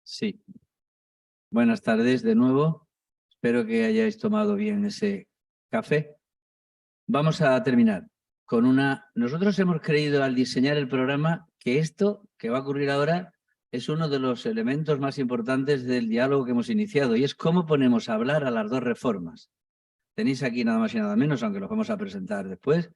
Sí. Buenas tardes de nuevo. Espero que hayáis tomado bien ese café. Vamos a terminar con una... Nosotros hemos creído al diseñar el programa que esto que va a ocurrir ahora es uno de los elementos más importantes del diálogo que hemos iniciado y es cómo ponemos a hablar a las dos reformas. Tenéis aquí nada más y nada menos, aunque los vamos a presentar después,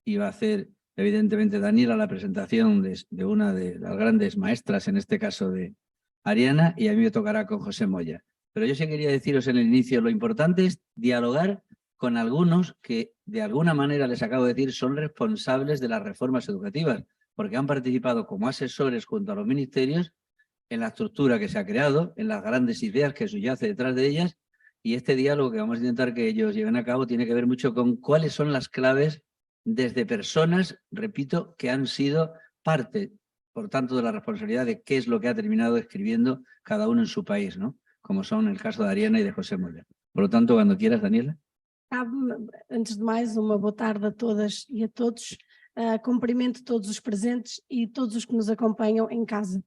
y va a hacer evidentemente Daniela la presentación de una de las grandes maestras, en este caso de Ariana, y a mí me tocará con José Moya. Pero yo sí quería deciros en el inicio, lo importante es dialogar con algunos que de alguna manera, les acabo de decir, son responsables de las reformas educativas, porque han participado como asesores junto a los ministerios en la estructura que se ha creado, en las grandes ideas que subyace detrás de ellas, y este diálogo que vamos a intentar que ellos lleven a cabo tiene que ver mucho con cuáles son las claves desde personas, repito, que han sido parte, por tanto, de la responsabilidad de qué es lo que ha terminado escribiendo cada uno en su país, ¿no? Como son el caso de Ariana y de José Moya. Por lo tanto, cuando quieras, Daniela. Antes de mais, uma boa tarde a todas e a todos. Cumprimento todos os presentes e todos os que nos acompanham em casa.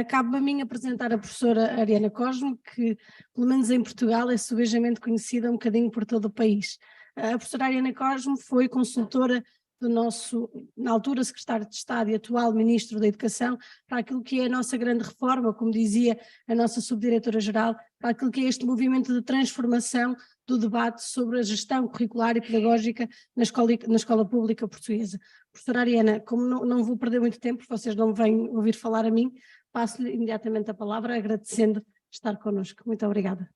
Cabe a mim apresentar a professora Ariana Cosme, que, pelo menos em Portugal, é subejamente conhecida um bocadinho por todo o país. A professora Ariana Cosme foi consultora do nosso, na altura, secretário de Estado e atual Ministro da Educação, para aquilo que é a nossa grande reforma, como dizia a nossa subdiretora-geral, para aquilo que é este movimento de transformação do debate sobre a gestão curricular e pedagógica na escola pública portuguesa. Professora Ariana, como não vou perder muito tempo, vocês não vêm ouvir falar a mim, passo-lhe imediatamente a palavra, agradecendo estar connosco. Muito obrigada.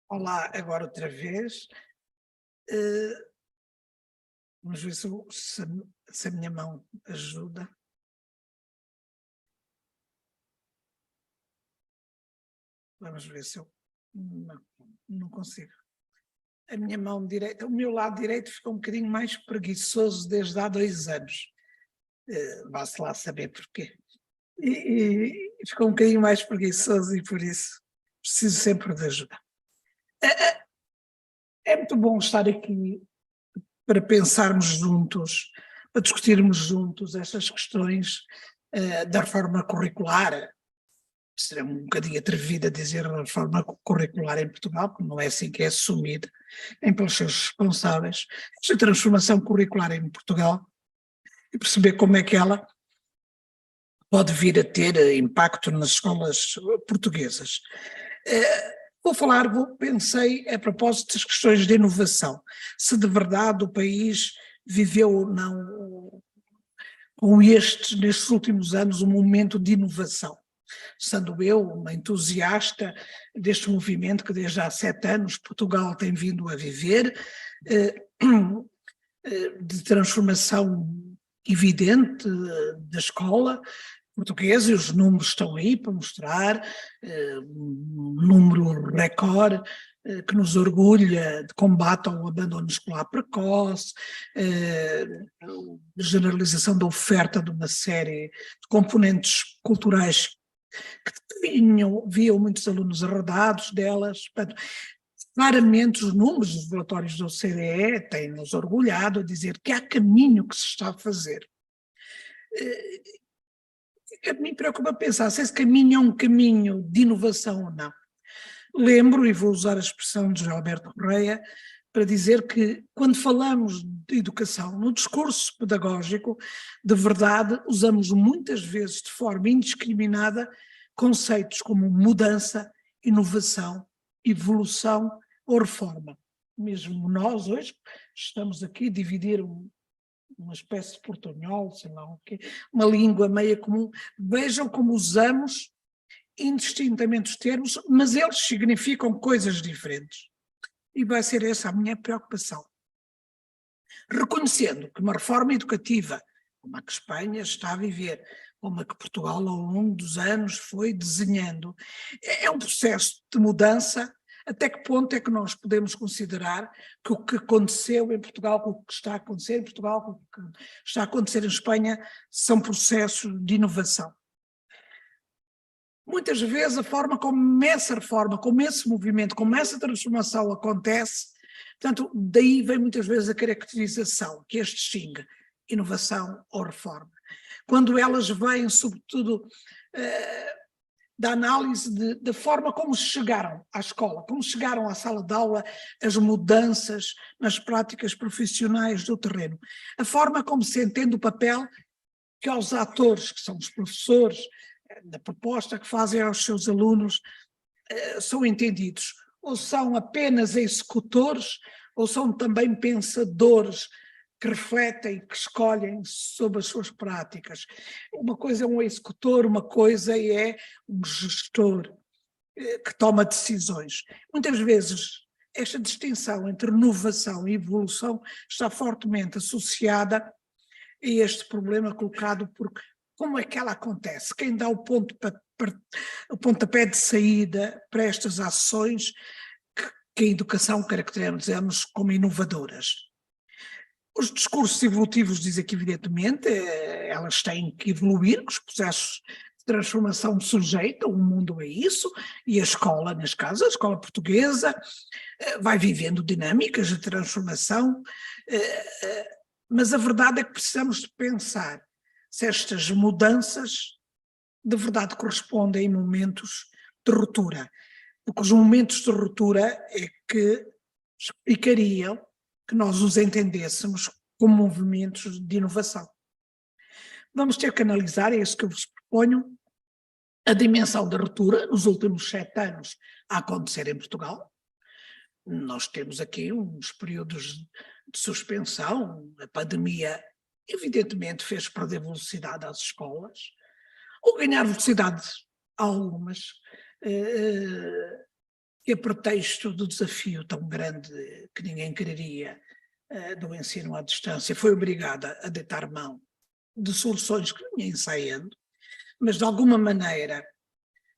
Olá, agora outra vez. Vamos ver se a minha mão ajuda. Vamos ver se eu... Não consigo. A minha mão direita, o meu lado direito ficou um bocadinho mais preguiçoso desde há 2 anos. Vá-se lá saber porquê. E ficou um bocadinho mais preguiçoso e por isso preciso sempre de ajuda. É muito bom estar aqui para pensarmos juntos, para discutirmos juntos estas questões da reforma curricular. Será um bocadinho atrevida dizer a reforma curricular em Portugal, porque não é assim que é assumida, nem pelos seus responsáveis. Esta transformação curricular em Portugal e perceber como é que ela pode vir a ter impacto nas escolas portuguesas. Pensei a propósito das questões de inovação, se de verdade o país viveu ou não com nestes últimos anos um momento de inovação, sendo eu uma entusiasta deste movimento que desde há 7 anos Portugal tem vindo a viver, de transformação evidente da escola portuguesa, e os números estão aí para mostrar, um número recorde que nos orgulha de combate ao abandono escolar precoce, generalização da oferta de uma série de componentes culturais que viam muitos alunos arredados delas. Portanto, claramente os números dos relatórios da OCDE têm-nos orgulhado a dizer que há caminho que se está a fazer. A mim preocupa pensar se esse caminho é um caminho de inovação ou não. Lembro, e vou usar a expressão de José Alberto Correia, para dizer que quando falamos de educação, no discurso pedagógico, de verdade, usamos muitas vezes de forma indiscriminada conceitos como mudança, inovação, evolução ou reforma. Mesmo nós hoje estamos aqui a dividir uma espécie de portunhol, sei lá o quê, uma língua meia comum. Vejam como usamos indistintamente os termos, mas eles significam coisas diferentes. E vai ser essa a minha preocupação. Reconhecendo que uma reforma educativa, como a que Espanha está a viver, como a que Portugal ao longo dos anos foi desenhando, é um processo de mudança. Até que ponto é que nós podemos considerar que o que aconteceu em Portugal, o que está a acontecer em Portugal, o que está a acontecer em Espanha, são processos de inovação? Muitas vezes a forma como essa reforma, como esse movimento, como essa transformação acontece, Portanto, daí vem muitas vezes a caracterização que este distingue, inovação ou reforma. Quando elas vêm, sobretudo, da análise da forma como chegaram à escola, como chegaram à sala de aula, as mudanças nas práticas profissionais do terreno, a forma como se entende o papel que aos atores, que são os professores, da proposta que fazem aos seus alunos, são entendidos, ou são apenas executores, ou são também pensadores que refletem, que escolhem sobre as suas práticas. Uma coisa é um executor, uma coisa é um gestor que toma decisões. Muitas vezes esta distinção entre inovação e evolução está fortemente associada a este problema colocado por como é que ela acontece, quem dá o pontapé de saída para estas ações que a educação caracterizamos como inovadoras. Os discursos evolutivos dizem que, evidentemente, elas têm que evoluir, que os processos de transformação sujeitam o mundo a isso, e a escola, neste caso, a escola portuguesa, vai vivendo dinâmicas de transformação, mas a verdade é que precisamos de pensar se estas mudanças de verdade correspondem a momentos de ruptura, porque os momentos de ruptura é que explicariam que nós os entendêssemos como movimentos de inovação. Vamos ter que analisar, é isso que eu vos proponho, a dimensão da ruptura nos últimos 7 anos a acontecer em Portugal. Nós temos aqui uns períodos de suspensão, a pandemia evidentemente fez perder velocidade às escolas, ou ganhar velocidade a algumas, que a pretexto do desafio tão grande que ninguém quereria do ensino à distância, foi obrigada a deitar mão de soluções que vinha ensaiando, mas de alguma maneira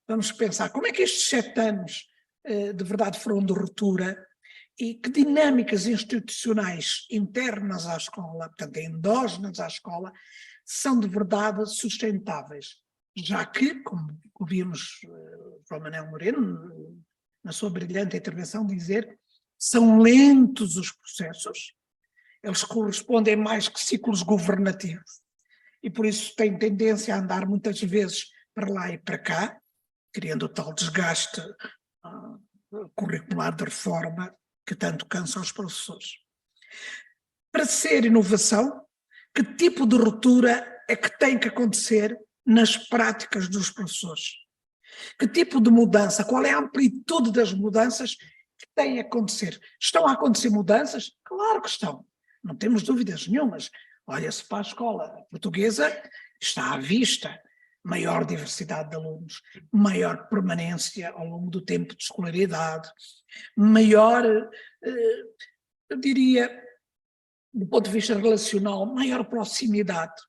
vamos pensar como é que estes 7 anos de verdade foram de ruptura e que dinâmicas institucionais internas à escola, portanto endógenas à escola, são de verdade sustentáveis, já que, como ouvimos João Manuel Moreno, na sua brilhante intervenção, dizer, são lentos os processos, eles correspondem mais que ciclos governativos, e por isso têm tendência a andar muitas vezes para lá e para cá, criando o tal desgaste curricular de reforma que tanto cansa os professores. Para ser inovação, que tipo de ruptura é que tem que acontecer nas práticas dos professores? Que tipo de mudança, qual é a amplitude das mudanças que têm a acontecer? Estão a acontecer mudanças? Claro que estão, não temos dúvidas nenhumas. Olha-se para a escola portuguesa, está à vista maior diversidade de alunos, maior permanência ao longo do tempo de escolaridade, maior, eu diria, do ponto de vista relacional, maior proximidade,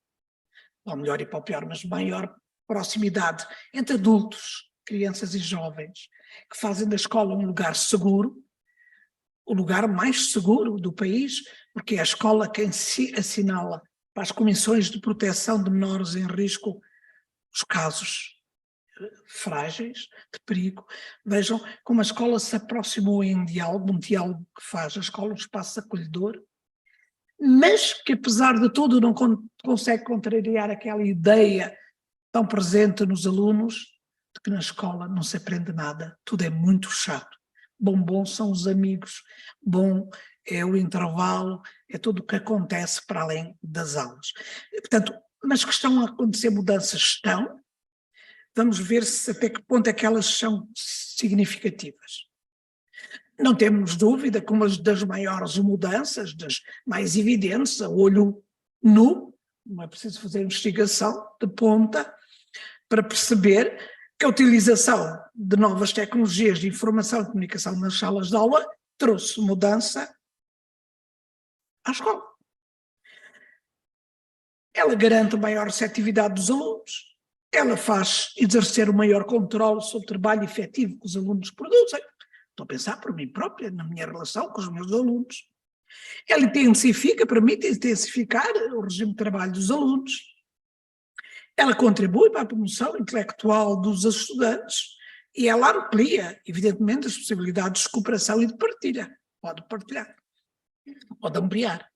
ou melhor e para o pior, mas maior proximidade entre adultos, crianças e jovens, que fazem da escola um lugar seguro, o lugar mais seguro do país, porque é a escola quem se assinala para as comissões de proteção de menores em risco os casos frágeis, de perigo. Vejam como a escola se aproximou em um diálogo que faz a escola um espaço acolhedor, mas que apesar de tudo não consegue contrariar aquela ideia tão presente nos alunos de que na escola não se aprende nada, tudo é muito chato. Bom são os amigos, bom é o intervalo, é tudo o que acontece para além das aulas. Portanto, mas que estão a acontecer mudanças, estão. Vamos ver se até que ponto é que elas são significativas. Não temos dúvida que uma das maiores mudanças, das mais evidentes, a olho nu, não é preciso fazer investigação de ponta, para perceber que a utilização de novas tecnologias de informação e comunicação nas salas de aula trouxe mudança à escola. Ela garante maior receptividade dos alunos, ela faz exercer o maior controle sobre o trabalho efetivo que os alunos produzem. Estou a pensar por mim própria, na minha relação com os meus alunos. Ela intensifica, permite intensificar o regime de trabalho dos alunos. Ela contribui para a promoção intelectual dos estudantes e ela amplia, evidentemente, as possibilidades de cooperação e de partilha. pode partilhar, pode ampliar.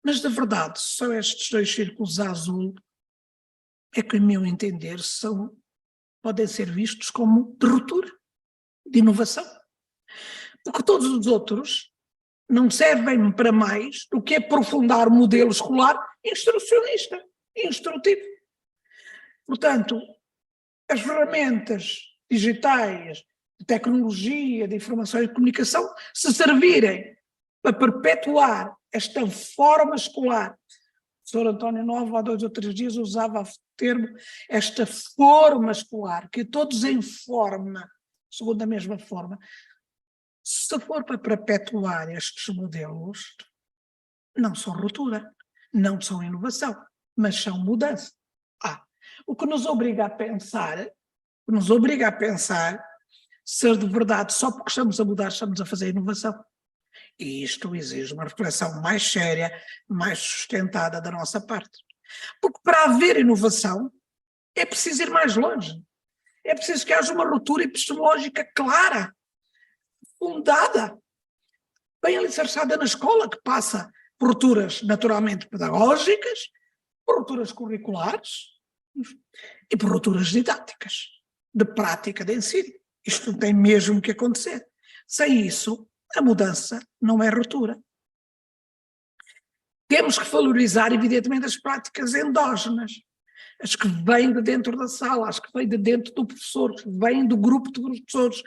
Mas, na verdade, só estes 2 círculos a azul é que, a meu entender, podem ser vistos como de ruptura, de inovação. Porque todos os outros não servem para mais do que aprofundar o modelo escolar instrucionista, instrutivo. Portanto, as ferramentas digitais, de tecnologia, de informação e de comunicação, se servirem para perpetuar esta forma escolar. O professor António Novo, há 2 ou 3 dias, usava o termo esta forma escolar, que todos em forma, segundo a mesma forma. Se for para perpetuar estes modelos, não são ruptura, não são inovação, mas são mudança. O que nos obriga a pensar, ser de verdade, só porque estamos a mudar, estamos a fazer inovação. E isto exige uma reflexão mais séria, mais sustentada da nossa parte. Porque para haver inovação, é preciso ir mais longe. É preciso que haja uma ruptura epistemológica clara, fundada, bem alicerçada na escola, que passa por rupturas naturalmente pedagógicas, por rupturas curriculares e por rupturas didáticas, de prática de ensino. Isto tem mesmo que acontecer. Sem isso, a mudança não é ruptura. Temos que valorizar, evidentemente, as práticas endógenas, as que vêm de dentro da sala, as que vêm de dentro do professor, que vêm do grupo de professores,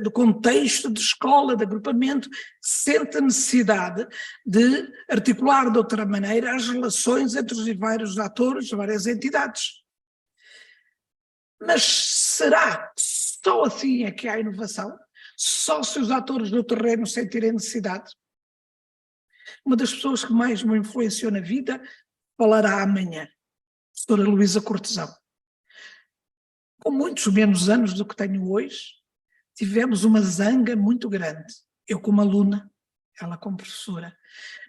do contexto de escola, de agrupamento, sente a necessidade de articular de outra maneira as relações entre os vários atores, as várias entidades. Mas será que só assim é que há inovação? Só se os atores do terreno sentirem necessidade? Uma das pessoas que mais me influenciou na vida falará amanhã, a professora Luísa Cortesão. Com muitos menos anos do que tenho hoje, tivemos uma zanga muito grande, eu como aluna, ela como professora,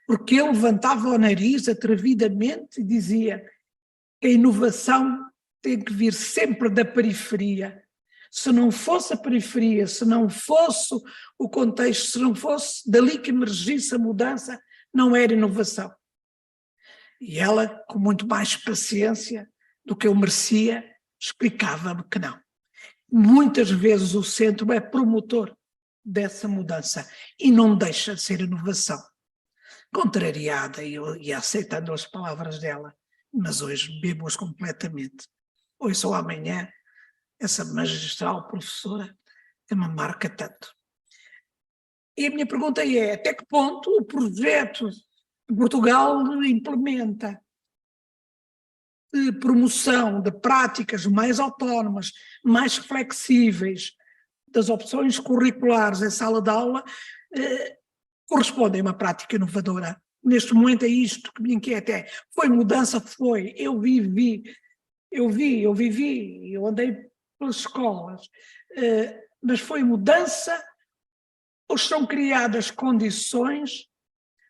porque eu levantava o nariz atrevidamente e dizia que a inovação tem que vir sempre da periferia. Se não fosse a periferia, se não fosse o contexto, se não fosse dali que emergisse a mudança, não era inovação. E ela, com muito mais paciência do que eu merecia, explicava-me que não. Muitas vezes o centro é promotor dessa mudança e não deixa de ser inovação. Contrariada e aceitando as palavras dela, mas hoje bebo-as completamente. Hoje ou amanhã, essa magistral professora que me marca tanto. E a minha pergunta é, até que ponto o projeto que Portugal implementa de promoção de práticas mais autónomas, mais flexíveis, das opções curriculares em sala de aula, corresponde a uma prática inovadora? Neste momento é isto que me inquieta. Foi mudança? Foi. Eu vivi, eu andei pelas escolas, mas foi mudança ou estão criadas condições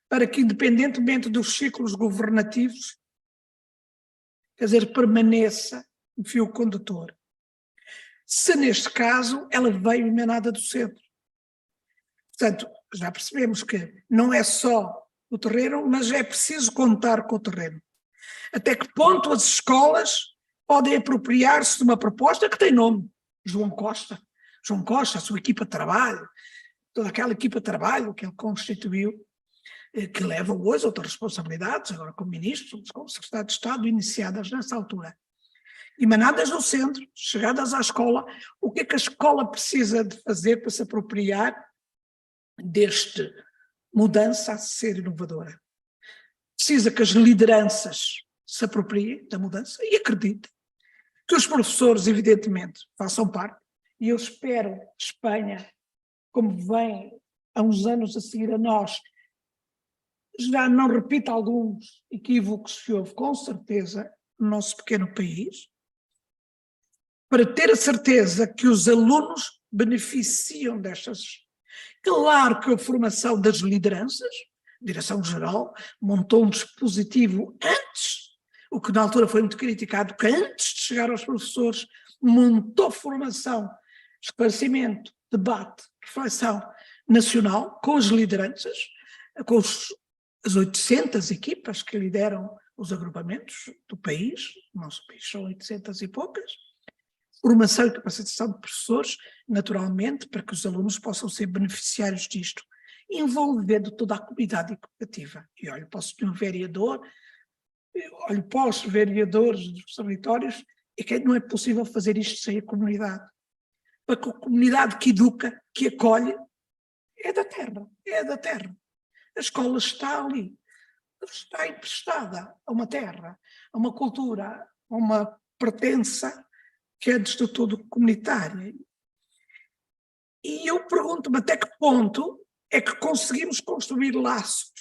para que, independentemente dos ciclos governativos, quer dizer, permaneça o fio condutor? Se neste caso ela veio emanada do centro. Portanto, já percebemos que não é só o terreno, mas é preciso contar com o terreno. Até que ponto as escolas podem apropriar-se de uma proposta que tem nome, João Costa, a sua equipa de trabalho, toda aquela equipa de trabalho que ele constituiu, que leva hoje outras responsabilidades, agora como ministro, como secretário de Estado, iniciadas nessa altura. Emanadas do centro, chegadas à escola, o que é que a escola precisa de fazer para se apropriar deste mudança a ser inovadora? Precisa que as lideranças se apropriem da mudança e acreditem. Que os professores, evidentemente, façam parte, e eu espero que Espanha, como vem há uns anos a seguir a nós, já não repita alguns equívocos que houve, com certeza, no nosso pequeno país, para ter a certeza que os alunos beneficiam destas. Claro que a formação das lideranças, a Direção-Geral montou um dispositivo antes, o que na altura foi muito criticado, que antes de chegar aos professores montou formação, esclarecimento, debate, reflexão nacional, com as lideranças, com as 800 equipas que lideram os agrupamentos do país, o nosso país são 800 e poucas, formação e capacitação de professores, naturalmente, para que os alunos possam ser beneficiários disto, envolvendo toda a comunidade educativa. E olho para o senhor vereador, olho para os vereadores dos territórios, é que não é possível fazer isto sem a comunidade. Para que a comunidade que educa, que acolhe, é da terra. A escola está ali, está emprestada a uma terra, a uma cultura, a uma pertença que é antes de tudo comunitária. E eu pergunto-me até que ponto é que conseguimos construir laços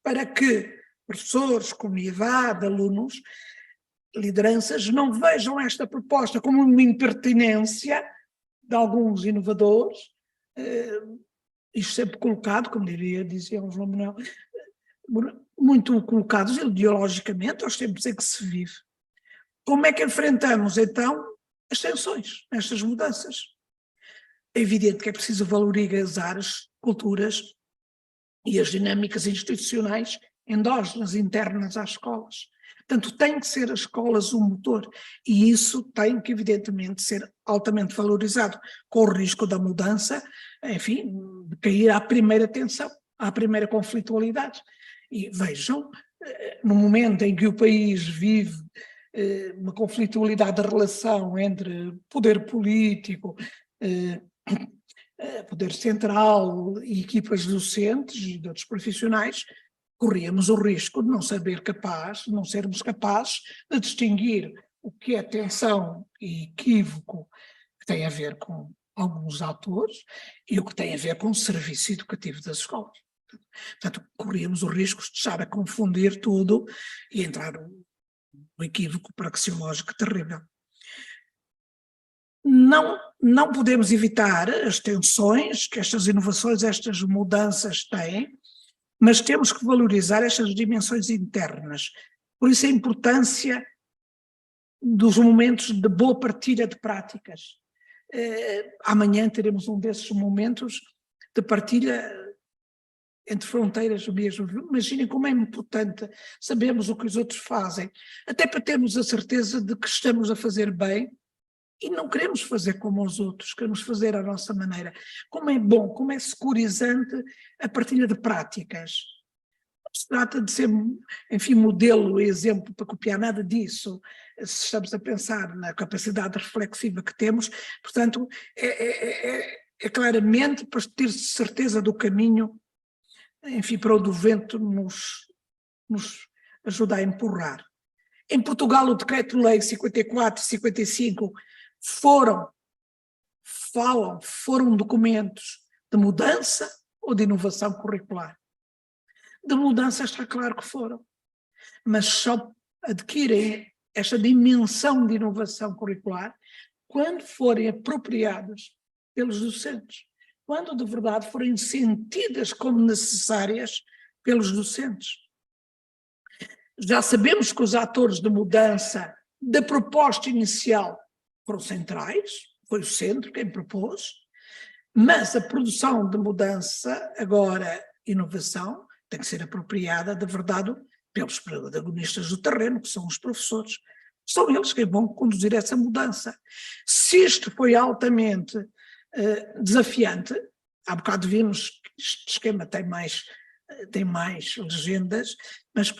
para que professores, comunidade, alunos, lideranças não vejam esta proposta como uma impertinência de alguns inovadores, isto sempre colocado, como dizia o João Manuel, muito colocados ideologicamente aos tempos em que se vive. Como é que enfrentamos, então, as tensões, estas mudanças? É evidente que é preciso valorizar as culturas e as dinâmicas institucionais endógenas, internas às escolas. Portanto, tem que ser as escolas um motor e isso tem que, evidentemente, ser altamente valorizado, com o risco da mudança, enfim, de cair à primeira tensão, à primeira conflitualidade. E vejam, no momento em que o país vive uma conflitualidade da relação entre poder político, poder central e equipas docentes e de outros profissionais, corríamos o risco de não sermos capazes de distinguir o que é tensão e equívoco que tem a ver com alguns atores e o que tem a ver com o serviço educativo das escolas. Portanto, corríamos o risco de estar a confundir tudo e entrar no equívoco praxeológico terrível. Não podemos evitar as tensões que estas inovações, estas mudanças têm, mas temos que valorizar estas dimensões internas. Por isso a importância dos momentos de boa partilha de práticas. Amanhã teremos um desses momentos de partilha entre fronteiras mesmo. Imaginem como é importante sabermos o que os outros fazem, até para termos a certeza de que estamos a fazer bem e não queremos fazer como os outros, queremos fazer à nossa maneira. Como é bom, como é securizante a partilha de práticas. Não se trata de ser, enfim, modelo, exemplo para copiar, nada disso. Se estamos a pensar na capacidade reflexiva que temos, portanto, é claramente para ter certeza do caminho, enfim, para onde o vento nos ajuda a empurrar. Em Portugal, o Decreto-Lei 54 e 55 foram documentos de mudança ou de inovação curricular. De mudança está claro que foram, mas só adquirem esta dimensão de inovação curricular quando forem apropriadas pelos docentes, quando de verdade forem sentidas como necessárias pelos docentes. Já sabemos que os atores de mudança da proposta inicial foram centrais, foi o centro quem propôs, mas a produção de mudança, agora inovação, tem que ser apropriada de verdade pelos protagonistas do terreno, que são os professores. São eles que vão conduzir essa mudança. Se isto foi altamente desafiante, há bocado vimos que este esquema tem mais legendas, mas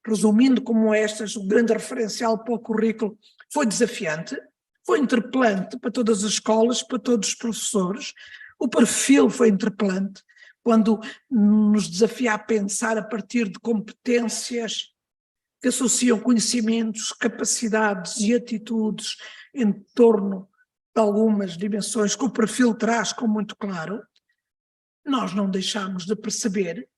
resumindo como estas, o grande referencial para o currículo foi desafiante, foi interpelante para todas as escolas, para todos os professores, o perfil foi interpelante, quando nos desafia a pensar a partir de competências que associam conhecimentos, capacidades e atitudes em torno de algumas dimensões que o perfil traz como muito claro. Nós não deixamos de perceber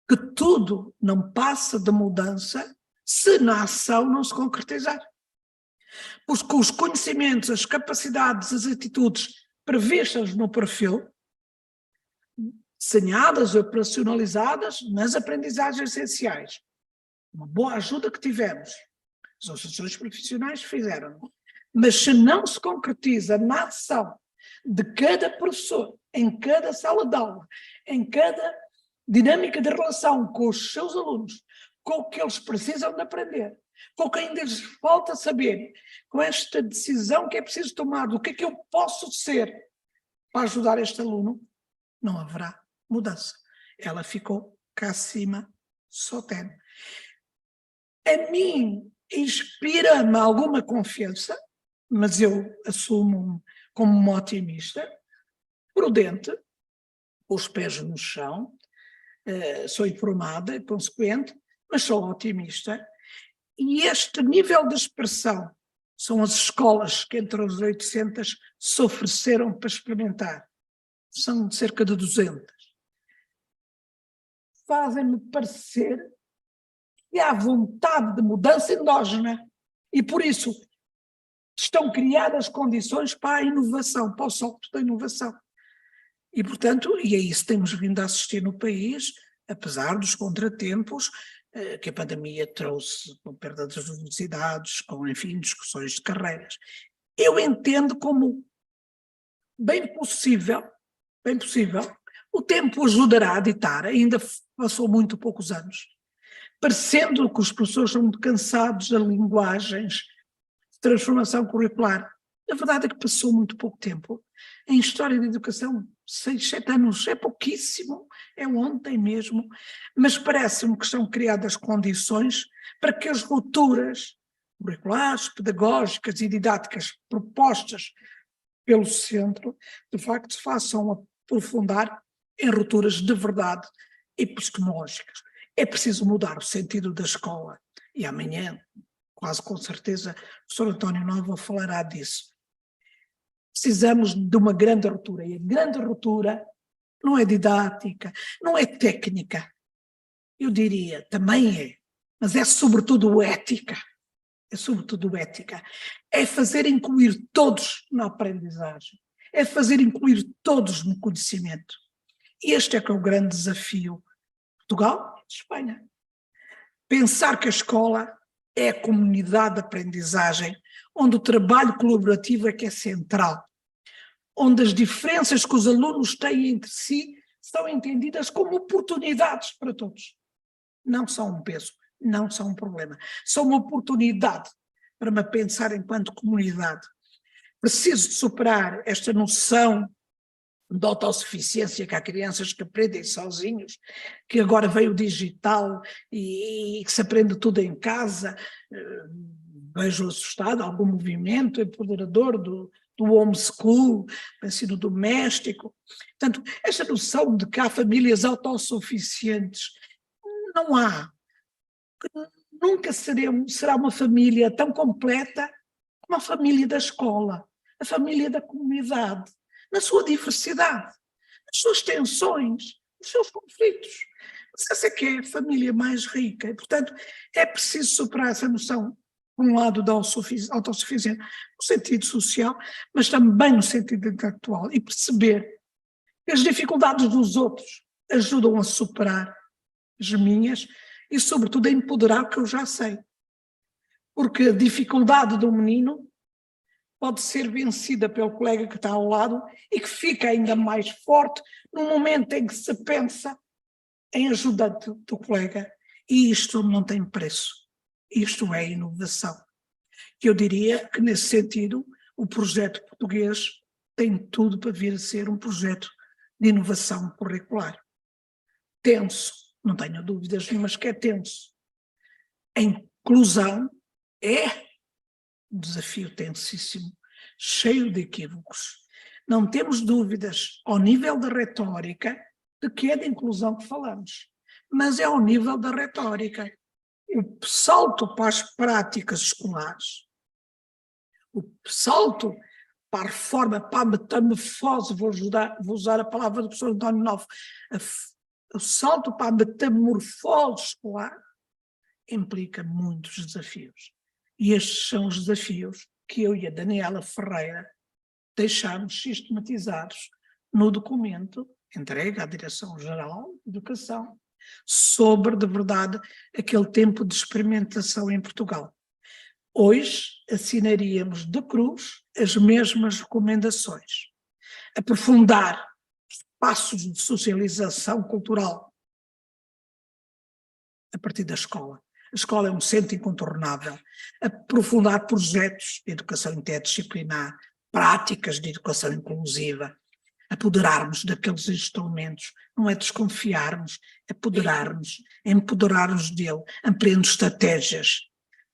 que tudo não passa de mudança se na ação não se concretizar. Porque os conhecimentos, as capacidades, as atitudes previstas no perfil, desenhadas e operacionalizadas nas aprendizagens essenciais, uma boa ajuda que tivemos, as associações profissionais fizeram, mas se não se concretiza na ação de cada professor em cada sala de aula, em cada dinâmica de relação com os seus alunos, com o que eles precisam de aprender, com o que ainda lhes falta saber, com esta decisão que é preciso tomar, do que é que eu posso ser para ajudar este aluno, não haverá mudança. Ela ficou cá acima, só tem. A mim inspira-me alguma confiança, mas eu assumo como uma otimista, prudente, os pés no chão, sou informada e consequente, mas sou otimista. E este nível de expressão são as escolas que entre os 800 se ofereceram para experimentar. São cerca de 200. Fazem-me parecer que há vontade de mudança endógena e por isso estão criadas condições para a inovação, para o salto da inovação. E, portanto, e é isso que temos vindo a assistir no país, apesar dos contratempos que a pandemia trouxe, com perda das universidades, com, enfim, discussões de carreiras. Eu entendo como bem possível, o tempo ajudará a ditar, ainda passou muito poucos anos, parecendo que os professores são muito cansados de linguagens de transformação curricular. A verdade é que passou muito pouco tempo. Em História da Educação, 6, 7 anos é pouquíssimo, é ontem mesmo, mas parece-me que estão criadas condições para que as rupturas curriculares, pedagógicas e didáticas propostas pelo centro, de facto, se façam aprofundar em rupturas de verdade epistemológicas. É preciso mudar o sentido da escola e amanhã, quase com certeza, o professor António Nova falará disso. Precisamos de uma grande ruptura, e a grande ruptura não é didática, não é técnica, eu diria, também é, mas é sobretudo ética, é fazer incluir todos na aprendizagem, é fazer incluir todos no conhecimento. E este é que é o grande desafio de Portugal e de Espanha. Pensar que a escola é a comunidade de aprendizagem, onde o trabalho colaborativo é que é central, onde as diferenças que os alunos têm entre si são entendidas como oportunidades para todos. Não são um peso, não são um problema, são uma oportunidade para me pensar enquanto comunidade. Preciso de superar esta noção de autossuficiência, que há crianças que aprendem sozinhos, que agora veio o digital e que se aprende tudo em casa. Vejo assustado algum movimento empoderador do homeschool, do ensino doméstico. Portanto, esta noção de que há famílias autossuficientes, não há. Nunca será uma família tão completa como a família da escola, a família da comunidade, na sua diversidade, nas suas tensões, nos seus conflitos. Mas essa é que é a família mais rica e, portanto, é preciso superar essa noção, por um lado, da autossuficiência no sentido social, mas também no sentido intelectual, e perceber que as dificuldades dos outros ajudam a superar as minhas e, sobretudo, a empoderar o que eu já sei. Porque a dificuldade do menino pode ser vencida pelo colega que está ao lado e que fica ainda mais forte no momento em que se pensa em ajuda do colega. E isto não tem preço. Isto é inovação. Eu diria que, nesse sentido, o projeto português tem tudo para vir a ser um projeto de inovação curricular. Tenso, não tenho dúvidas nenhumas que é tenso. A inclusão é um desafio tensíssimo, cheio de equívocos. Não temos dúvidas ao nível da retórica de que é de inclusão que falamos, mas é ao nível da retórica. O salto para as práticas escolares, o salto para a reforma, para a metamorfose, vou usar a palavra do professor António Nova, o salto para a metamorfose escolar implica muitos desafios. E estes são os desafios que eu e a Daniela Ferreira deixamos sistematizados no documento entregue à Direção-Geral de Educação sobre, de verdade, aquele tempo de experimentação em Portugal. Hoje assinaríamos de cruz as mesmas recomendações. Aprofundar passos de socialização cultural a partir da escola. A escola é um centro incontornável. Aprofundar projetos de educação interdisciplinar, práticas de educação inclusiva, apoderarmos daqueles instrumentos, não é desconfiarmos, é apoderarmos, é empoderarmos dele, ampliando estratégias,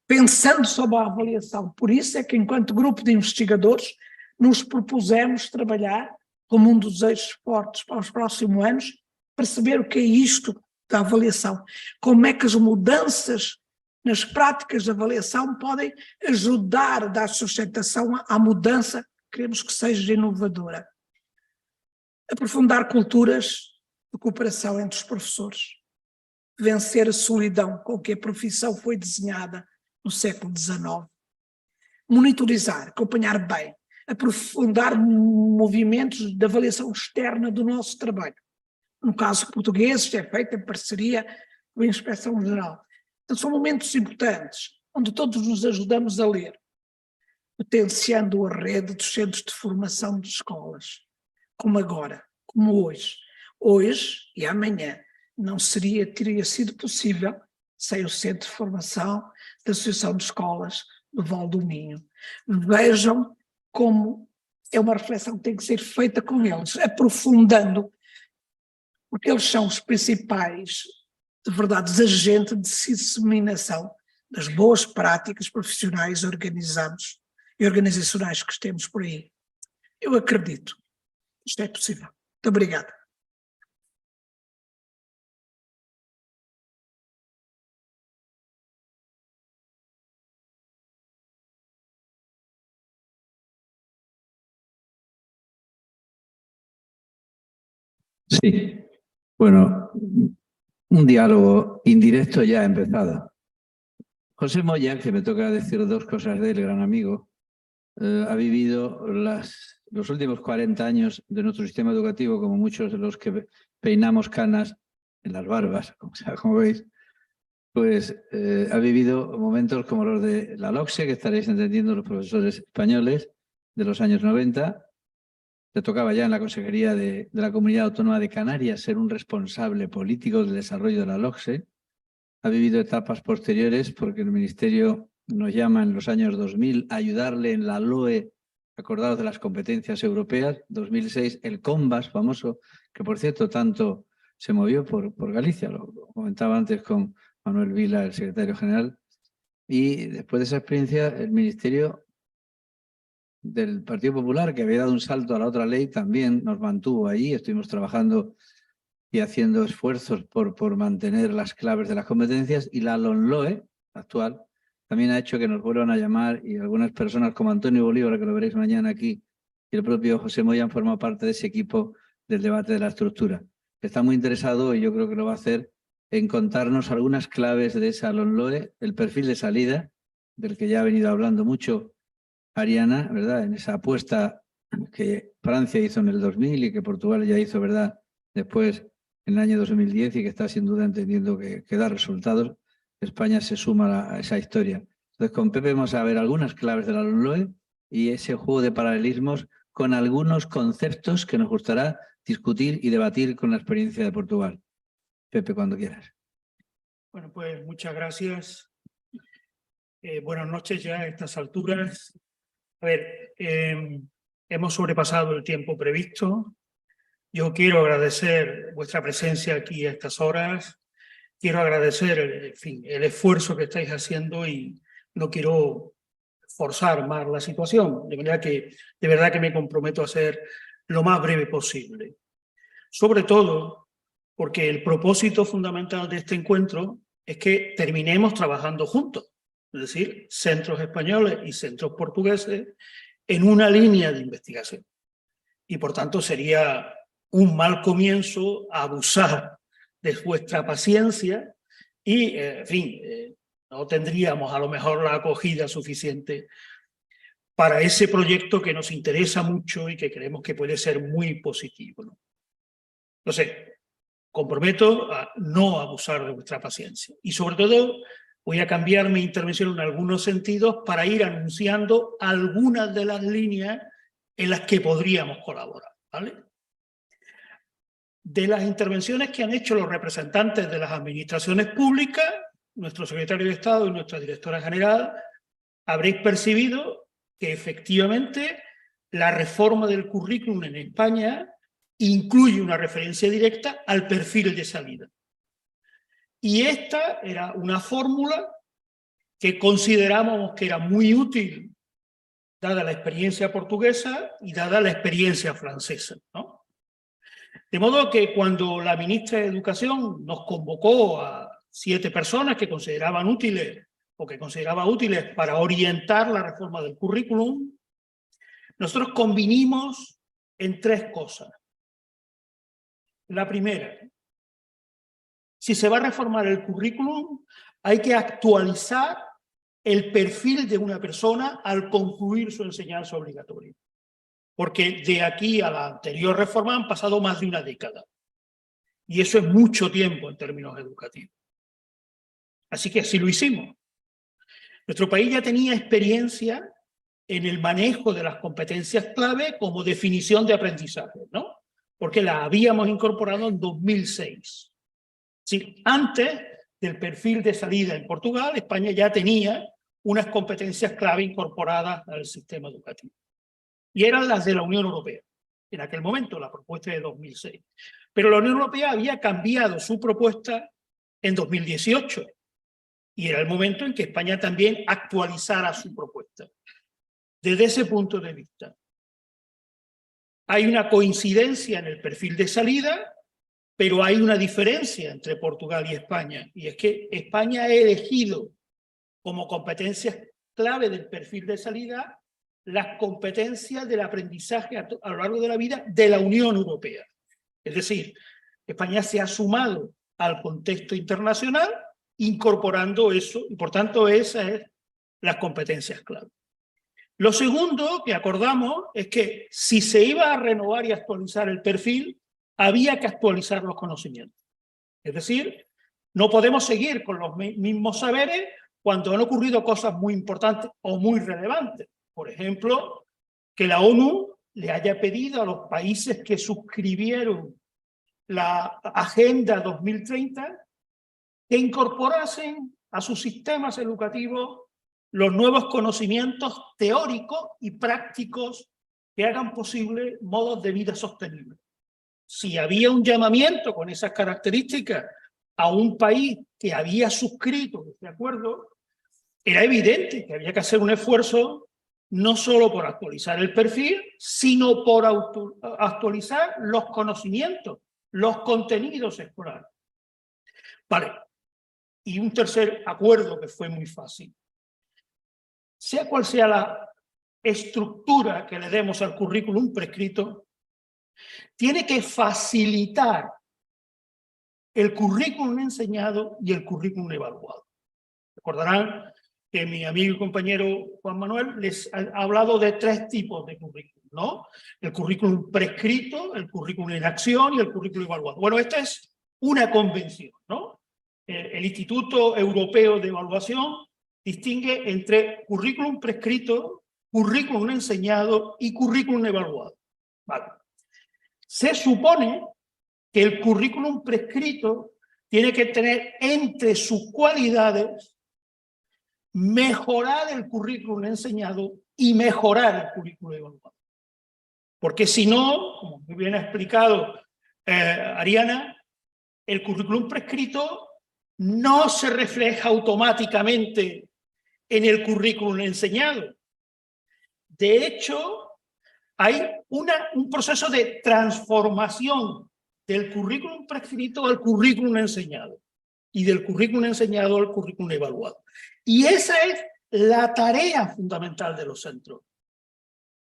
pensando sobre a avaliação. Por isso é que, enquanto grupo de investigadores, nos propusemos trabalhar como um dos eixos fortes para os próximos anos, perceber o que é isto da avaliação, como é que as mudanças nas práticas de avaliação podem ajudar a dar sustentação à mudança que queremos que seja inovadora. Aprofundar culturas de cooperação entre os professores, vencer a solidão com que a profissão foi desenhada no século XIX, monitorizar, acompanhar bem, aprofundar movimentos de avaliação externa do nosso trabalho. No caso português, isto é feito em parceria com a Inspeção-Geral. Então, são momentos importantes, onde todos nos ajudamos a ler, potenciando a rede dos centros de formação de escolas, como agora, como hoje. Hoje e amanhã não teria sido possível sem o Centro de Formação da Associação de Escolas do Val do Minho. Vejam como é uma reflexão que tem que ser feita com eles, aprofundando, porque eles são os principais, de verdade, agentes de disseminação das boas práticas profissionais organizados e organizacionais que temos por aí. Eu acredito que isto é possível. Muito obrigada. Sí, bueno, un diálogo indirecto ya ha empezado. José Moya, que me toca decir dos cosas de él, gran amigo, ha vivido los últimos 40 años de nuestro sistema educativo, como muchos de los que peinamos canas en las barbas, como veis, pues ha vivido momentos como los de la LOCSE, que estaréis entendiendo los profesores españoles de los años 90. Te tocaba ya en la Consejería de la Comunidad Autónoma de Canarias ser un responsable político del desarrollo de la LOCSE. Ha vivido etapas posteriores porque el Ministerio nos llama en los años 2000 a ayudarle en la LOE, acordados de las competencias europeas. 2006 el COMBAS famoso, que por cierto tanto se movió por Galicia, lo comentaba antes con Manuel Vila, el secretario general. Y después de esa experiencia el Ministerio del Partido Popular, que había dado un salto a la otra ley, también nos mantuvo allí. Estuvimos trabajando y haciendo esfuerzos por mantener las claves de las competencias, y la LONLOE actual también ha hecho que nos vuelvan a llamar, y algunas personas como Antonio Bolívar, que lo veréis mañana aquí, y el propio José Moya han formado parte de ese equipo del debate de la estructura. Está muy interesado, y yo creo que lo va a hacer, en contarnos algunas claves de esa LONLOE, el perfil de salida, del que ya ha venido hablando mucho Ariana, ¿verdad? En esa apuesta que Francia hizo en el 2000 y que Portugal ya hizo, ¿verdad?, después en el año 2010, y que está sin duda entendiendo que da resultados. España se suma a esa historia. Entonces, con Pepe vamos a ver algunas claves de la LONLOE y ese juego de paralelismos con algunos conceptos que nos gustará discutir y debatir con la experiencia de Portugal. Pepe, cuando quieras. Bueno, pues muchas gracias. Buenas noches ya a estas alturas. A ver, hemos sobrepasado el tiempo previsto. Yo quiero agradecer vuestra presencia aquí a estas horas. Quiero agradecer, en fin, el esfuerzo que estáis haciendo, y no quiero forzar más la situación. De verdad que me comprometo a ser lo más breve posible. Sobre todo porque el propósito fundamental de este encuentro es que terminemos trabajando juntos. Es decir, centros españoles y centros portugueses en una línea de investigación. Y por tanto sería un mal comienzo abusar de vuestra paciencia y, en fin, no tendríamos a lo mejor la acogida suficiente para ese proyecto que nos interesa mucho y que creemos que puede ser muy positivo, ¿no? Entonces, comprometo a no abusar de vuestra paciencia. Y sobre todo, voy a cambiar mi intervención en algunos sentidos para ir anunciando algunas de las líneas en las que podríamos colaborar, ¿vale? de las intervenciones que han hecho los representantes de las administraciones públicas, nuestro secretario de Estado y nuestra directora general, habréis percibido que efectivamente la reforma del currículum en España incluye una referencia directa al perfil de salida. Y esta era una fórmula que consideramos que era muy útil, dada la experiencia portuguesa y dada la experiencia francesa, ¿no? De modo que cuando la ministra de Educación nos convocó a 7 personas que consideraban útiles o que consideraba útiles para orientar la reforma del currículum, nosotros convinimos en 3 cosas. La primera, si se va a reformar el currículum, hay que actualizar el perfil de una persona al concluir su enseñanza obligatoria. Porque de aquí a la anterior reforma han pasado más de una década. Y eso es mucho tiempo en términos educativos. Así que así lo hicimos. Nuestro país ya tenía experiencia en el manejo de las competencias clave como definición de aprendizaje, ¿no? Porque la habíamos incorporado en 2006. Sí, antes del perfil de salida en Portugal, España ya tenía unas competencias clave incorporadas al sistema educativo. Y eran las de la Unión Europea, en aquel momento, la propuesta de 2006. Pero la Unión Europea había cambiado su propuesta en 2018, y era el momento en que España también actualizara su propuesta. Desde ese punto de vista, hay una coincidencia en el perfil de salida, pero hay una diferencia entre Portugal y España, y es que España ha elegido como competencias clave del perfil de salida las competencias del aprendizaje a lo largo de la vida de la Unión Europea. Es decir, España se ha sumado al contexto internacional incorporando eso, y por tanto esas son las competencias clave. Lo segundo que acordamos es que si se iba a renovar y actualizar el perfil, había que actualizar los conocimientos. Es decir, no podemos seguir con los mismos saberes cuando han ocurrido cosas muy importantes o muy relevantes. Por ejemplo, que la ONU le haya pedido a los países que suscribieron la Agenda 2030 que incorporasen a sus sistemas educativos los nuevos conocimientos teóricos y prácticos que hagan posible modos de vida sostenibles. Si había un llamamiento con esas características a un país que había suscrito este acuerdo, era evidente que había que hacer un esfuerzo no solo por actualizar el perfil, sino por actualizar los conocimientos, los contenidos escolares. Vale. Y un tercer acuerdo que fue muy fácil. Sea cual sea la estructura que le demos al currículum prescrito, tiene que facilitar el currículum enseñado y el currículum evaluado. Recordarán que mi amigo y compañero Juan Manuel les ha hablado de 3 tipos de currículum, ¿no? El currículum prescrito, el currículum en acción y el currículum evaluado. Bueno, esta es una convención, ¿no? El Instituto Europeo de Evaluación distingue entre currículum prescrito, currículum enseñado y currículum evaluado. Vale. Se supone que el currículum prescrito tiene que tener entre sus cualidades mejorar el currículum enseñado y mejorar el currículum evaluado. Porque si no, como muy bien ha explicado Ariana, el currículum prescrito no se refleja automáticamente en el currículum enseñado. De hecho, hay un proceso de transformación del currículum prescrito al currículum enseñado y del currículum enseñado al currículum evaluado. Y esa es la tarea fundamental de los centros.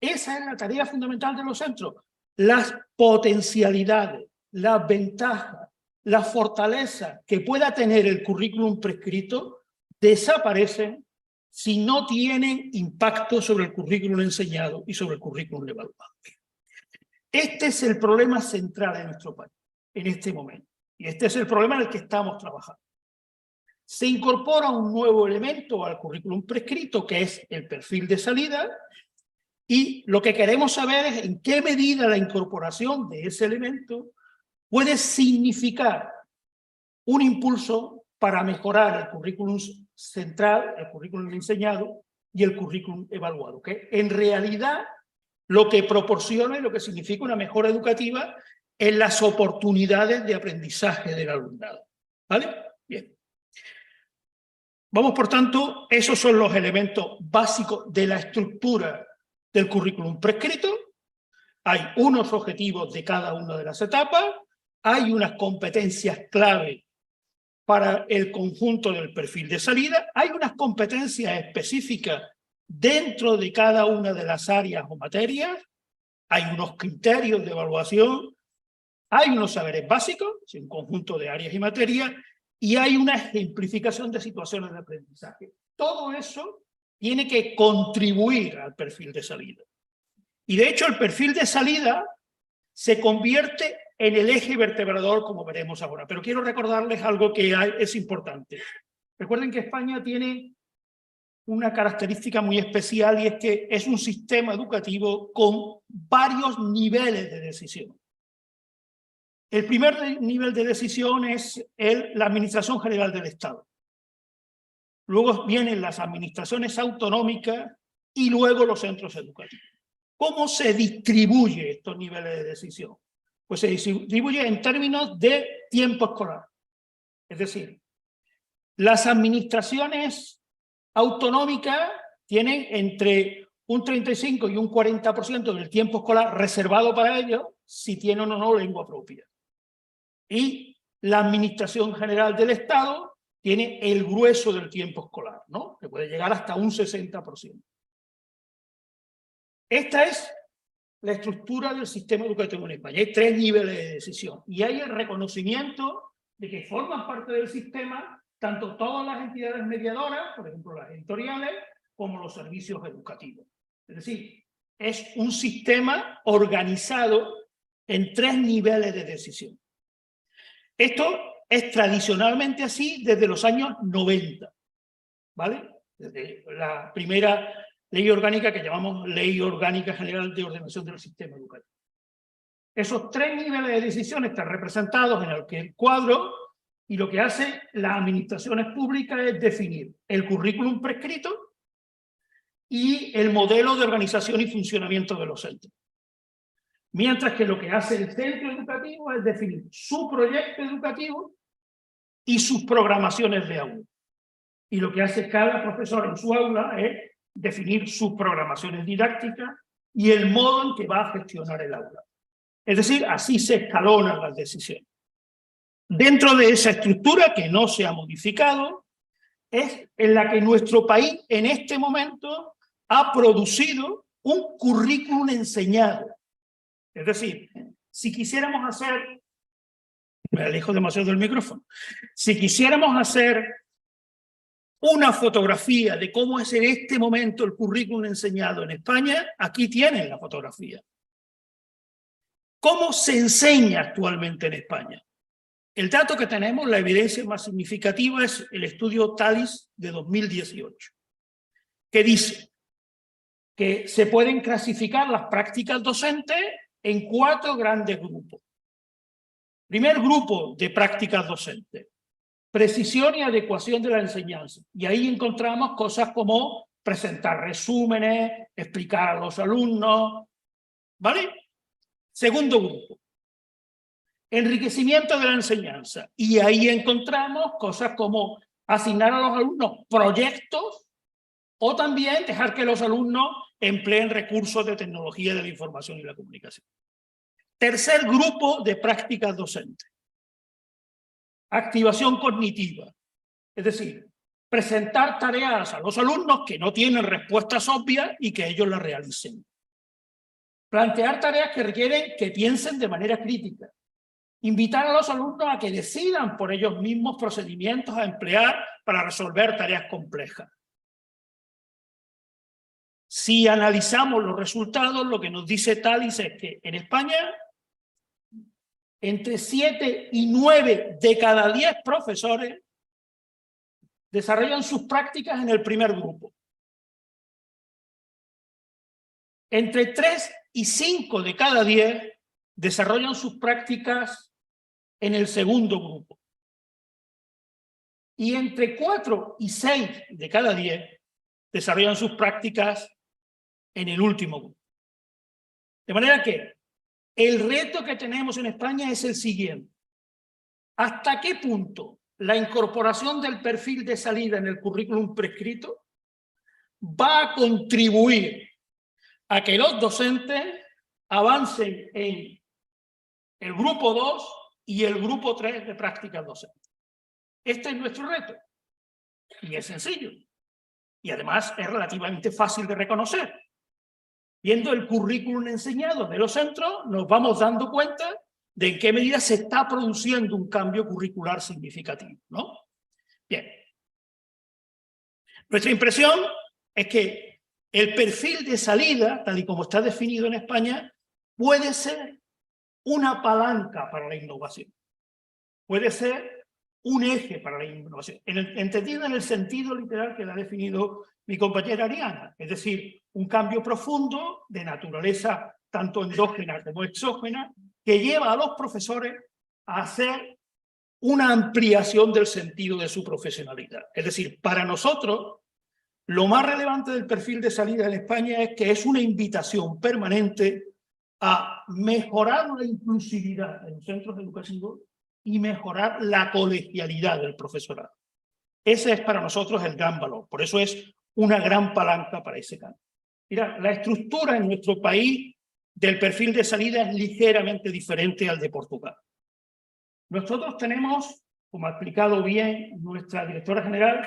Esa es la tarea fundamental de los centros. Las potencialidades, las ventajas, la fortaleza que pueda tener el currículum prescrito desaparecen si no tienen impacto sobre el currículum enseñado y sobre el currículum evaluado. Este es el problema central de nuestro país en este momento. Y este es el problema en el que estamos trabajando. Se incorpora un nuevo elemento al currículum prescrito, que es el perfil de salida, y lo que queremos saber es en qué medida la incorporación de ese elemento puede significar un impulso para mejorar el currículum central, el currículum enseñado y el currículum evaluado, que en realidad lo que proporciona y lo que significa una mejora educativa en las oportunidades de aprendizaje del alumnado. ¿Vale? Bien. Vamos, por tanto, esos son los elementos básicos de la estructura del currículum prescrito. Hay unos objetivos de cada una de las etapas, hay unas competencias clave para el conjunto del perfil de salida, hay unas competencias específicas dentro de cada una de las áreas o materias, hay unos criterios de evaluación, hay unos saberes básicos, un conjunto de áreas y materias, y hay una ejemplificación de situaciones de aprendizaje. Todo eso tiene que contribuir al perfil de salida. Y de hecho el perfil de salida se convierte en el eje vertebrador, como veremos ahora. Pero quiero recordarles algo que es importante. Recuerden que España tiene una característica muy especial y es que es un sistema educativo con varios niveles de decisión. El primer nivel de decisión es la Administración General del Estado. Luego vienen las administraciones autonómicas y luego los centros educativos. ¿Cómo se distribuye estos niveles de decisión? Pues se distribuye en términos de tiempo escolar. Es decir, las administraciones autonómicas tienen entre un 35 y un 40% del tiempo escolar reservado para ellos, si tienen o no lengua propia. Y la Administración General del Estado tiene el grueso del tiempo escolar, ¿no? Que puede llegar hasta un 60%. Esta es la estructura del sistema educativo en España. Hay 3 niveles de decisión y hay el reconocimiento de que forman parte del sistema tanto todas las entidades mediadoras, por ejemplo las editoriales, como los servicios educativos. Es decir, es un sistema organizado en 3 niveles de decisión. Esto es tradicionalmente así desde los años 90, ¿vale? Desde la primera ley orgánica que llamamos Ley Orgánica General de Ordenación del Sistema Educativo. Esos 3 niveles de decisión están representados en el cuadro y lo que hacen las administraciones públicas es definir el currículum prescrito y el modelo de organización y funcionamiento de los centros. Mientras que lo que hace el centro educativo es definir su proyecto educativo y sus programaciones de aula. Y lo que hace cada profesor en su aula es definir sus programaciones didácticas y el modo en que va a gestionar el aula. Es decir, así se escalonan las decisiones. Dentro de esa estructura, que no se ha modificado, es en la que nuestro país en este momento ha producido un currículum enseñado. Es decir, si quisiéramos hacer, me alejo demasiado del micrófono, si quisiéramos hacer una fotografía de cómo es en este momento el currículum enseñado en España, aquí tienen la fotografía. ¿Cómo se enseña actualmente en España? El dato que tenemos, la evidencia más significativa, es el estudio TALIS de 2018, que dice que se pueden clasificar las prácticas docentes en 4 grandes grupos. Primer grupo de prácticas docentes: precisión y adecuación de la enseñanza. Y ahí encontramos cosas como presentar resúmenes, explicar a los alumnos, ¿vale? Segundo grupo: enriquecimiento de la enseñanza. Y ahí encontramos cosas como asignar a los alumnos proyectos o también dejar que los alumnos empleen recursos de tecnología de la información y la comunicación. Tercer grupo de prácticas docentes: activación cognitiva. Es decir, presentar tareas a los alumnos que no tienen respuestas obvias y que ellos las realicen. Plantear tareas que requieren que piensen de manera crítica. Invitar a los alumnos a que decidan por ellos mismos procedimientos a emplear para resolver tareas complejas. Si analizamos los resultados, lo que nos dice TALIS es que en España entre 7 y 9 de cada 10 profesores desarrollan sus prácticas en el primer grupo. Entre 3 y 5 de cada 10 desarrollan sus prácticas en el segundo grupo. Y entre 4 y 6 de cada 10 desarrollan sus prácticas en el último grupo. De manera que el reto que tenemos en España es el siguiente. ¿Hasta qué punto la incorporación del perfil de salida en el currículum prescrito va a contribuir a que los docentes avancen en el grupo 2 y el grupo 3 de prácticas docentes? Este es nuestro reto. Y es sencillo. Y además es relativamente fácil de reconocer. Viendo el currículum enseñado de los centros, nos vamos dando cuenta de en qué medida se está produciendo un cambio curricular significativo, ¿no? Bien. Nuestra impresión es que el perfil de salida, tal y como está definido en España, puede ser una palanca para la innovación. Puede ser un eje para la innovación, entendido en el sentido literal que la ha definido mi compañera Ariana, es decir, un cambio profundo de naturaleza tanto endógena como exógena, que lleva a los profesores a hacer una ampliación del sentido de su profesionalidad. Es decir, para nosotros, lo más relevante del perfil de salida en España es que es una invitación permanente a mejorar la inclusividad en los centros educativos y mejorar la colegialidad del profesorado. Ese es para nosotros el gran valor, por eso es una gran palanca para ese cambio. Mira, la estructura en nuestro país del perfil de salida es ligeramente diferente al de Portugal. Nosotros tenemos, como ha explicado bien nuestra directora general,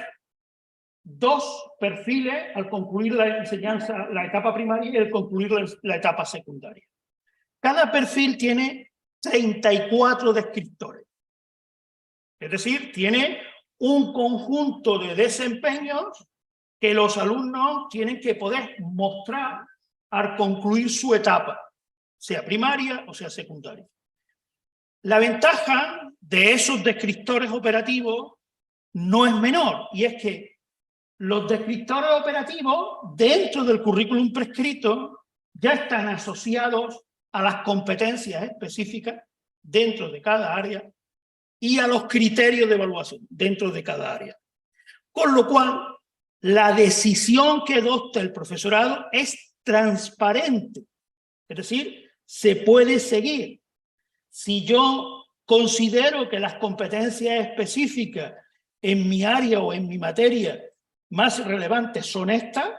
2 perfiles al concluir la enseñanza, la etapa primaria y al concluir la etapa secundaria. Cada perfil tiene 34 descriptores. Es decir, tiene un conjunto de desempeños que los alumnos tienen que poder mostrar al concluir su etapa, sea primaria o sea secundaria. La ventaja de esos descriptores operativos no es menor, y es que los descriptores operativos dentro del currículum prescrito ya están asociados a las competencias específicas dentro de cada área y a los criterios de evaluación dentro de cada área. Con lo cual, la decisión que adopta el profesorado es transparente. Es decir, se puede seguir. Si yo considero que las competencias específicas en mi área o en mi materia más relevantes son estas,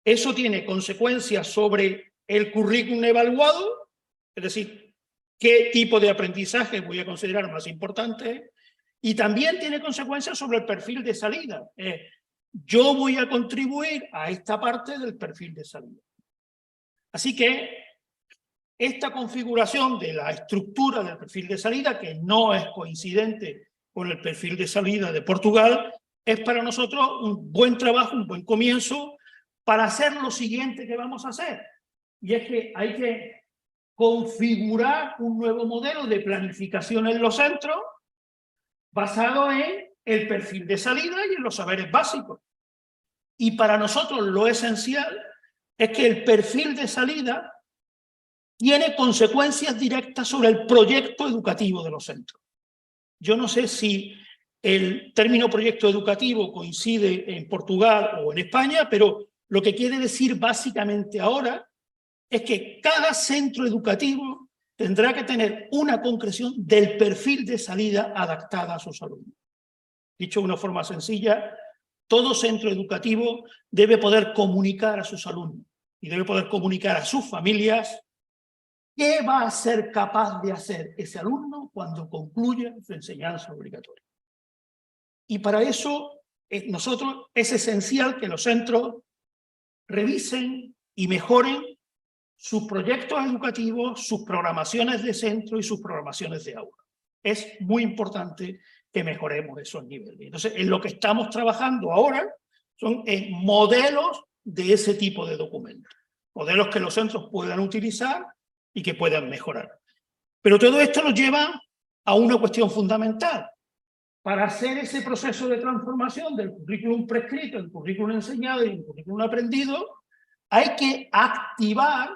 eso tiene consecuencias sobre el currículum evaluado, es decir, qué tipo de aprendizaje voy a considerar más importante, y también tiene consecuencias sobre el perfil de salida. Yo voy a contribuir a esta parte del perfil de salida. Así que esta configuración de la estructura del perfil de salida, que no es coincidente con el perfil de salida de Portugal, es para nosotros un buen trabajo, un buen comienzo para hacer lo siguiente que vamos a hacer. Y es que hay que configurar un nuevo modelo de planificación en los centros basado en el perfil de salida y en los saberes básicos. Y para nosotros lo esencial es que el perfil de salida tiene consecuencias directas sobre el proyecto educativo de los centros. Yo no sé si el término proyecto educativo coincide en Portugal o en España, pero lo que quiere decir básicamente ahora es que cada centro educativo tendrá que tener una concreción del perfil de salida adaptada a sus alumnos. Dicho de una forma sencilla, todo centro educativo debe poder comunicar a sus alumnos y debe poder comunicar a sus familias qué va a ser capaz de hacer ese alumno cuando concluya su enseñanza obligatoria. Y para eso, nosotros es esencial que los centros revisen y mejoren sus proyectos educativos, sus programaciones de centro y sus programaciones de aula. Es muy importante que mejoremos esos niveles. Entonces, en lo que estamos trabajando ahora son modelos de ese tipo de documentos. Modelos que los centros puedan utilizar y que puedan mejorar. Pero todo esto nos lleva a una cuestión fundamental. Para hacer ese proceso de transformación del currículum prescrito, el currículum enseñado y el currículum aprendido, hay que activar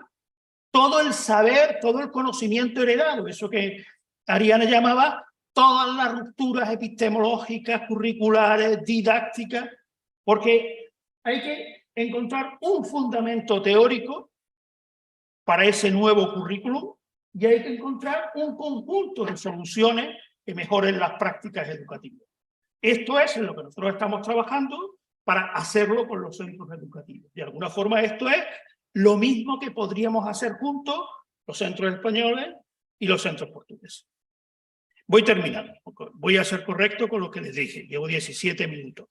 todo el saber, todo el conocimiento heredado, eso que Ariana llamaba todas las rupturas epistemológicas, curriculares, didácticas, porque hay que encontrar un fundamento teórico para ese nuevo currículum y hay que encontrar un conjunto de soluciones que mejoren las prácticas educativas. Esto es en lo que nosotros estamos trabajando para hacerlo con los centros educativos. De alguna forma esto es lo mismo que podríamos hacer juntos los centros españoles y los centros portugueses. Voy terminando, voy a ser correcto con lo que les dije, llevo 17 minutos.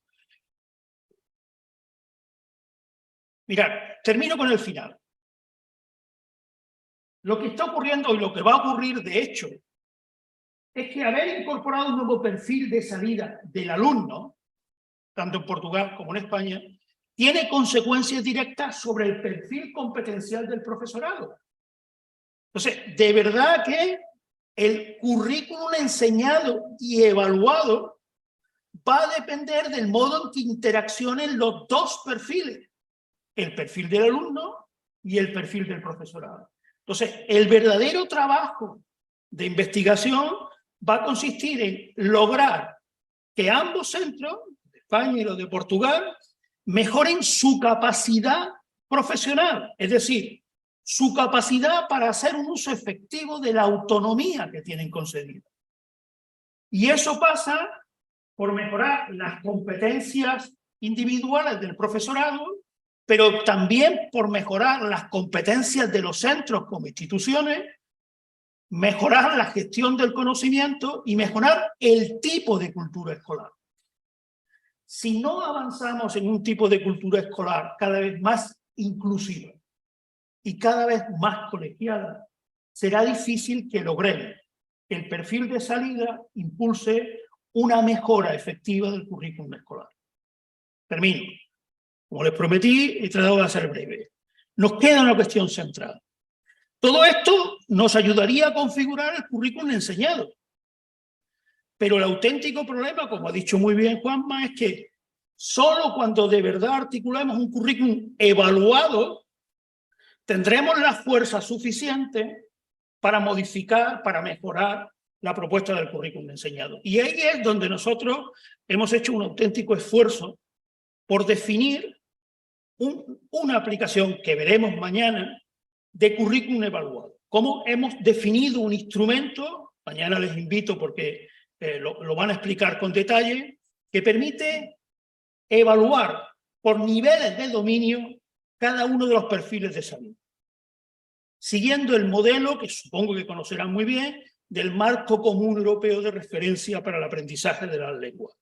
Mirad, termino con el final. Lo que está ocurriendo y lo que va a ocurrir de hecho es que haber incorporado un nuevo perfil de salida del alumno, tanto en Portugal como en España, tiene consecuencias directas sobre el perfil competencial del profesorado. Entonces, de verdad que el currículum enseñado y evaluado va a depender del modo en que interaccionen los dos perfiles, el perfil del alumno y el perfil del profesorado. Entonces, el verdadero trabajo de investigación va a consistir en lograr que ambos centros, de España y los de Portugal, mejoren su capacidad profesional, es decir, su capacidad para hacer un uso efectivo de la autonomía que tienen concedida. Y eso pasa por mejorar las competencias individuales del profesorado, pero también por mejorar las competencias de los centros como instituciones, mejorar la gestión del conocimiento y mejorar el tipo de cultura escolar. Si no avanzamos en un tipo de cultura escolar cada vez más inclusiva y cada vez más colegiada, será difícil que logremos que el perfil de salida impulse una mejora efectiva del currículum escolar. Termino. Como les prometí, he tratado de ser breve. Nos queda una cuestión central. Todo esto nos ayudaría a configurar el currículum enseñado. Pero el auténtico problema, como ha dicho muy bien Juanma, es que solo cuando de verdad articulemos un currículum evaluado, tendremos la fuerza suficiente para modificar, para mejorar la propuesta del currículum enseñado. Y ahí es donde nosotros hemos hecho un auténtico esfuerzo por definir una aplicación que veremos mañana de currículum evaluado. Cómo hemos definido un instrumento, mañana les invito porque lo van a explicar con detalle, que permite evaluar por niveles de dominio cada uno de los perfiles de salida, siguiendo el modelo que supongo que conocerán muy bien del Marco Común Europeo de Referencia para el Aprendizaje de las Lenguas.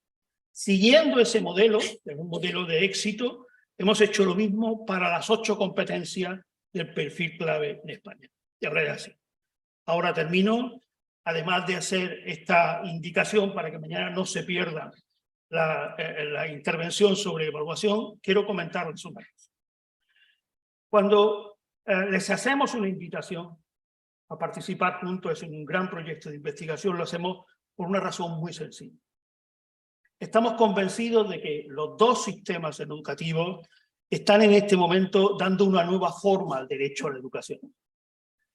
Siguiendo ese modelo, es un modelo de éxito, hemos hecho lo mismo para las 8 competencias del perfil clave en España. Y ahora es así. Ahora termino, además de hacer esta indicación para que mañana no se pierda la intervención sobre evaluación, quiero comentarles una cosa. Cuando les hacemos una invitación a participar juntos en un gran proyecto de investigación, lo hacemos por una razón muy sencilla. Estamos convencidos de que los dos sistemas educativos están en este momento dando una nueva forma al derecho a la educación.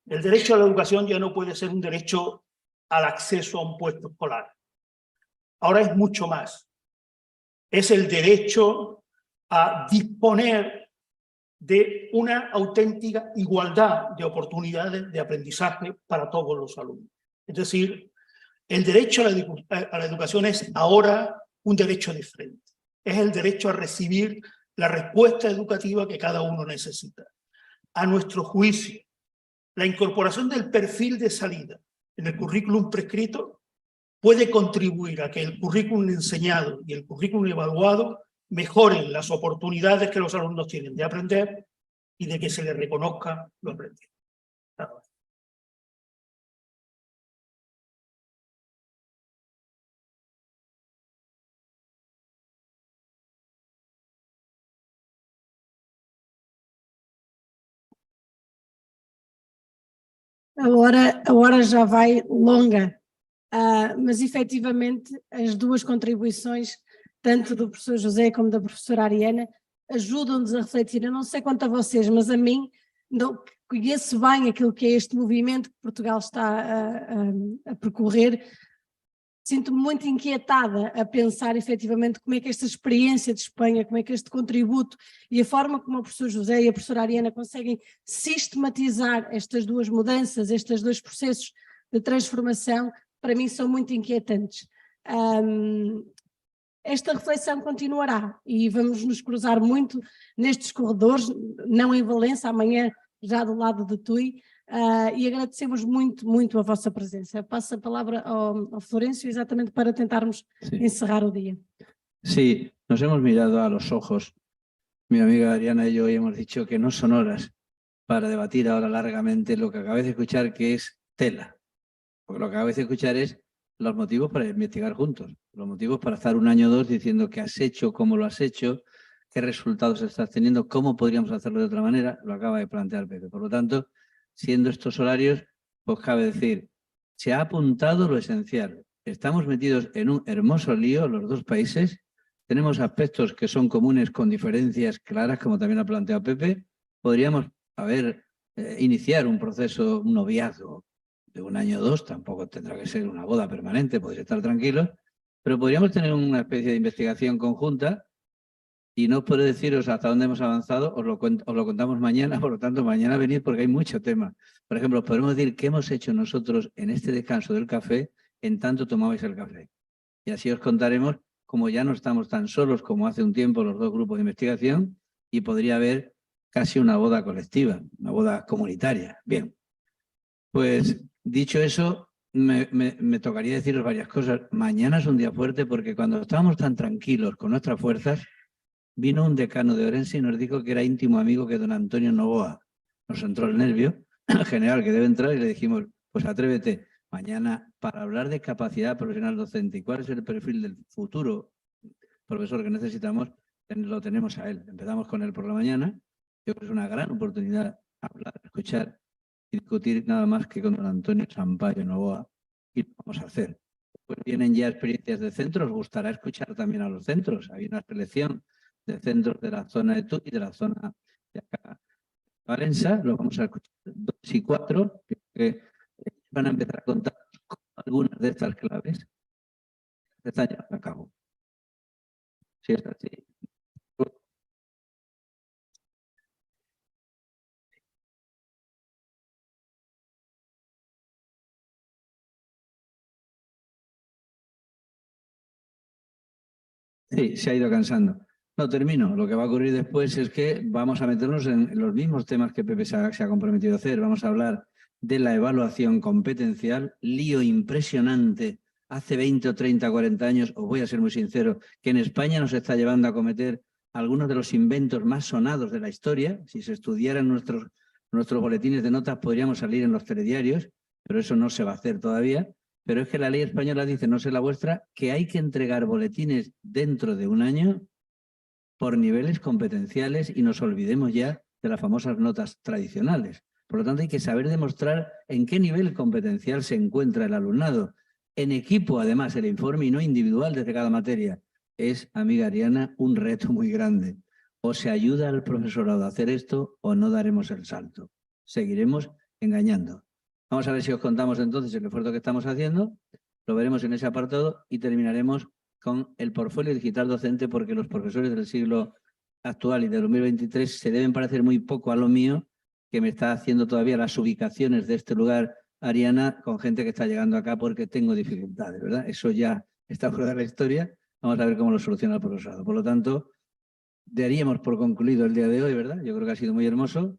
El derecho a la educación ya no puede ser un derecho al acceso a un puesto escolar. Ahora es mucho más. Es el derecho a disponer de una auténtica igualdad de oportunidades de aprendizaje para todos los alumnos. Es decir, el derecho a la educación es ahora un derecho diferente. Es el derecho a recibir la respuesta educativa que cada uno necesita. A nuestro juicio, la incorporación del perfil de salida en el currículum prescrito puede contribuir a que el currículum enseñado y el currículum evaluado mejoren las oportunidades que los alumnos tienen de aprender y de que se les reconozca lo aprendido. Nada más. A hora já vai longa, mas efetivamente as duas contribuições, tanto do professor José como da professora Ariana, ajudam-nos a refletir. Eu não sei quanto a vocês, mas a mim conheço bem aquilo que é este movimento que Portugal está a percorrer. Sinto-me muito inquietada a pensar efetivamente como é que esta experiência de Espanha, como é que este contributo e a forma como o professor José e a professora Ariana conseguem sistematizar estas duas mudanças, estes dois processos de transformação, para mim são muito inquietantes. Esta reflexão continuará e vamos nos cruzar muito nestes corredores, não em Valença, amanhã já do lado de Tui, e agradecemos muito a vossa presença. Passo a palavra ao Florencio exatamente para tentarmos encerrar o día. Sí, nos hemos mirado a los ojos, mi amiga Ariana y yo, y hemos dicho que no son horas para debatir ahora largamente lo que acabáis de escuchar, que es tela. Porque lo que acabáis de escuchar es los motivos para investigar juntos, los motivos para estar 1 año o 2 diciendo qué has hecho, cómo lo has hecho, qué resultados estás teniendo, cómo podríamos hacerlo de otra manera, lo acaba de plantear Pepe. Por lo tanto, siendo estos horarios, pues cabe decir, se ha apuntado lo esencial. Estamos metidos en un hermoso lío, los dos países, tenemos aspectos que son comunes con diferencias claras, como también ha planteado Pepe. Podríamos iniciar un proceso, un noviazgo de 1 año o 2, tampoco tendrá que ser una boda permanente, podéis estar tranquilos, pero podríamos tener una especie de investigación conjunta y no puedo deciros hasta dónde hemos avanzado, os lo contamos mañana, por lo tanto mañana venid porque hay mucho tema. Por ejemplo, podemos decir qué hemos hecho nosotros en este descanso del café en tanto tomabais el café. Y así os contaremos cómo ya no estamos tan solos como hace un tiempo los dos grupos de investigación y podría haber casi una boda colectiva, una boda comunitaria. Bien, pues dicho eso, me tocaría deciros varias cosas. Mañana es un día fuerte porque cuando estábamos tan tranquilos con nuestras fuerzas, vino un decano de Orense y nos dijo que era íntimo amigo que don Antonio Novoa. Nos entró el nervio, el general que debe entrar, y le dijimos, pues atrévete mañana para hablar de capacidad profesional docente y cuál es el perfil del futuro profesor que necesitamos, lo tenemos a él. Empezamos con él por la mañana. Yo creo que es una gran oportunidad hablar, escuchar y discutir nada más que con don Antonio Sampaio Novoa, y lo vamos a hacer. Pues vienen ya experiencias de centros, os gustará escuchar también a los centros. Hay una selección de centros de la zona de Tui y de la zona de acá, Valencia, lo vamos a escuchar 2 y 4, que van a empezar a contar algunas de estas claves. Están ya a cabo. Sí, es así. Sí, se ha ido cansando. No, termino. Lo que va a ocurrir después es que vamos a meternos en los mismos temas que Pepe se ha comprometido a hacer. Vamos a hablar de la evaluación competencial, lío impresionante. Hace 20 o 30, 40 años, os voy a ser muy sincero, que en España nos está llevando a cometer algunos de los inventos más sonados de la historia. Si se estudiaran nuestros boletines de notas, podríamos salir en los telediarios, pero eso no se va a hacer todavía. Pero es que la ley española dice, no sé la vuestra, que hay que entregar boletines dentro de 1 año por niveles competenciales y nos olvidemos ya de las famosas notas tradicionales. Por lo tanto, hay que saber demostrar en qué nivel competencial se encuentra el alumnado. En equipo, además, el informe y no individual desde cada materia. Es, amiga Ariana, un reto muy grande. O se ayuda al profesorado a hacer esto o no daremos el salto. Seguiremos engañando. Vamos a ver si os contamos entonces el esfuerzo que estamos haciendo. Lo veremos en ese apartado y terminaremos con el portfolio digital docente, porque los profesores del siglo actual y del 2023 se deben parecer muy poco a lo mío, que me está haciendo todavía las ubicaciones de este lugar, Ariana, con gente que está llegando acá porque tengo dificultades, ¿verdad? Eso ya está fuera de la historia. Vamos a ver cómo lo soluciona el profesorado. Por lo tanto, daríamos por concluido el día de hoy, ¿verdad? Yo creo que ha sido muy hermoso.